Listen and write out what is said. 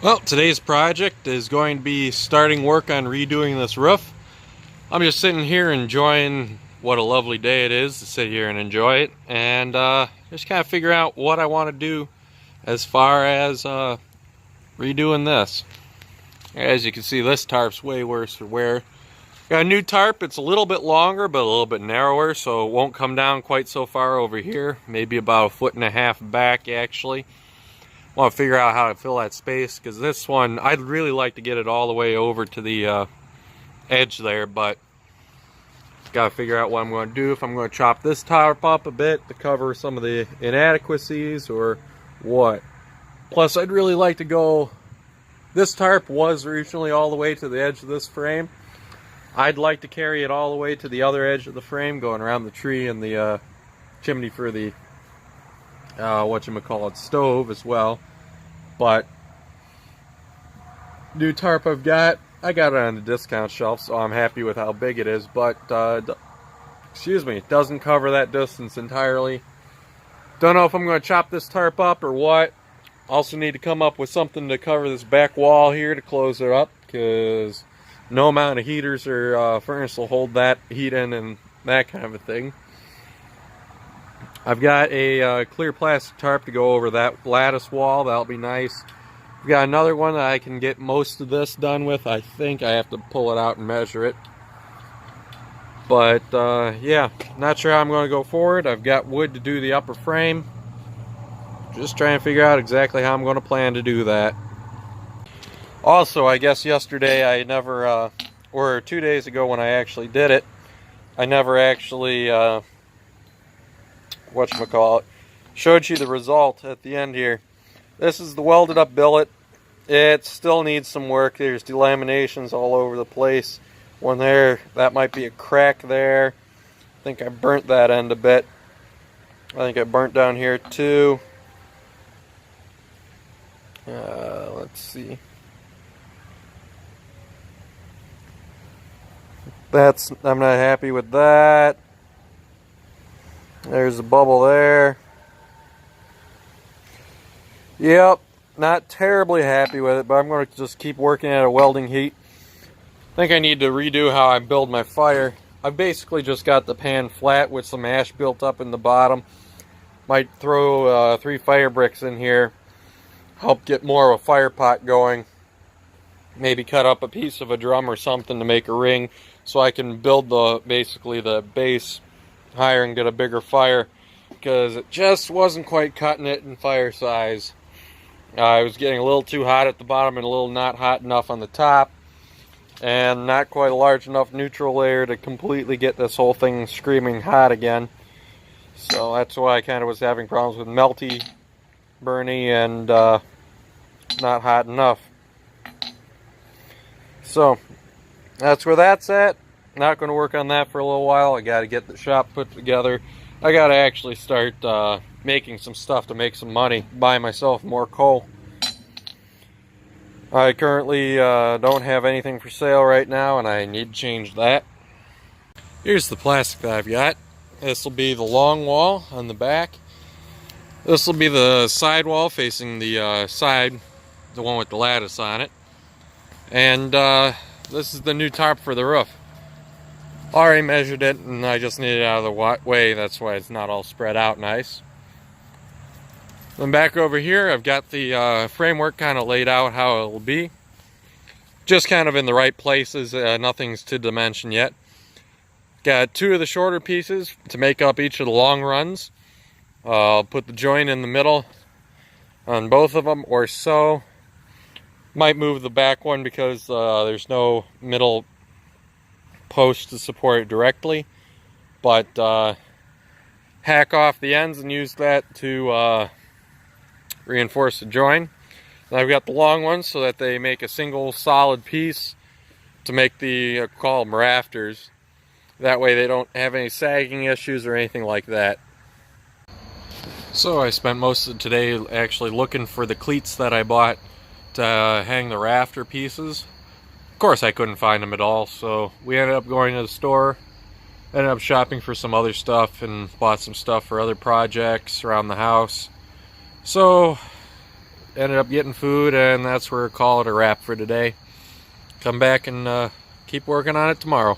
Well, today's project is going to be starting work on redoing this roof. I'm just sitting here enjoying what a lovely day it is to sit here and enjoy it, and just kind of figure out what I want to do as far as redoing this. As you can see, this tarp's way worse for wear. Got a new tarp. It's a little bit longer but a little bit narrower, so it won't come down quite so far over here, maybe about 1.5 feet back actually. Want to figure out how to fill that space, because this one I'd really like to get it all the way over to the edge there, but gotta figure out what I'm going to do, if I'm going to chop this tarp up a bit to cover some of the inadequacies or what. Plus, I'd really like to go, this tarp was originally all the way to the edge of this frame. I'd like to carry it all the way to the other edge of the frame, going around the tree and the chimney for the whatchamacallit, stove as well. But new tarp I got it on the discount shelf, so I'm happy with how big it is, but excuse me, it doesn't cover that distance entirely. Don't know if I'm going to chop this tarp up or what. Also need to come up with something to cover this back wall here to close it up, because no amount of heaters or furnace will hold that heat in and that kind of a thing. I've got a clear plastic tarp to go over that lattice wall. That'll be nice. I've got another one that I can get most of this done with. I think I have to pull it out and measure it. But yeah, not sure how I'm going to go forward. I've got wood to do the upper frame. Just trying to figure out exactly how I'm going to plan to do that. Also, I guess yesterday I never, or 2 days ago when I actually did it, I never actually whatchamacallit, showed you the result at the end here. This is the welded up billet. It still needs some work. There's delaminations all over the place. One there, that might be a crack there. I think I burnt that end a bit. I think I burnt down here too. Let's see. I'm not happy with that. There's a bubble there. Yep, not terribly happy with it, but I'm going to just keep working at a welding heat. I think I need to redo how I build my fire. I've basically just got the pan flat with some ash built up in the bottom. Might throw 3 fire bricks in here, help get more of a fire pot going. Maybe cut up a piece of a drum or something to make a ring, so I can build basically the base higher and get a bigger fire, because it just wasn't quite cutting it in fire size. I was getting a little too hot at the bottom and a little not hot enough on the top, and not quite a large enough neutral layer to completely get this whole thing screaming hot again. So that's why I kind of was having problems with melty, burny, and not hot enough. So that's where that's at. Not going to work on that for a little while. I got to get the shop put together. I got to actually start making some stuff to make some money, buy myself more coal. I currently don't have anything for sale right now, and I need to change that. Here's the plastic that I've got. This will be the long wall on the back. This will be the side wall facing the side, the one with the lattice on it. And this is the new tarp for the roof. Already measured it, and I just need it out of the way. That's why it's not all spread out nice. Then back over here, I've got the framework kind of laid out how it will be. Just kind of in the right places. Nothing's to dimension yet. Got 2 of the shorter pieces to make up each of the long runs. I'll put the joint in the middle on both of them, or so. Might move the back one because there's no middle post to support it directly, but hack off the ends and use that to reinforce the joint. And I've got the long ones so that they make a single solid piece to make the call them rafters. That way they don't have any sagging issues or anything like that. So I spent most of today actually looking for the cleats that I bought to hang the rafter pieces. Of course I couldn't find them at all, so we ended up going to the store, ended up shopping for some other stuff, and bought some stuff for other projects around the house. So ended up getting food, and that's where we'll call it a wrap for today. Come back and keep working on it tomorrow.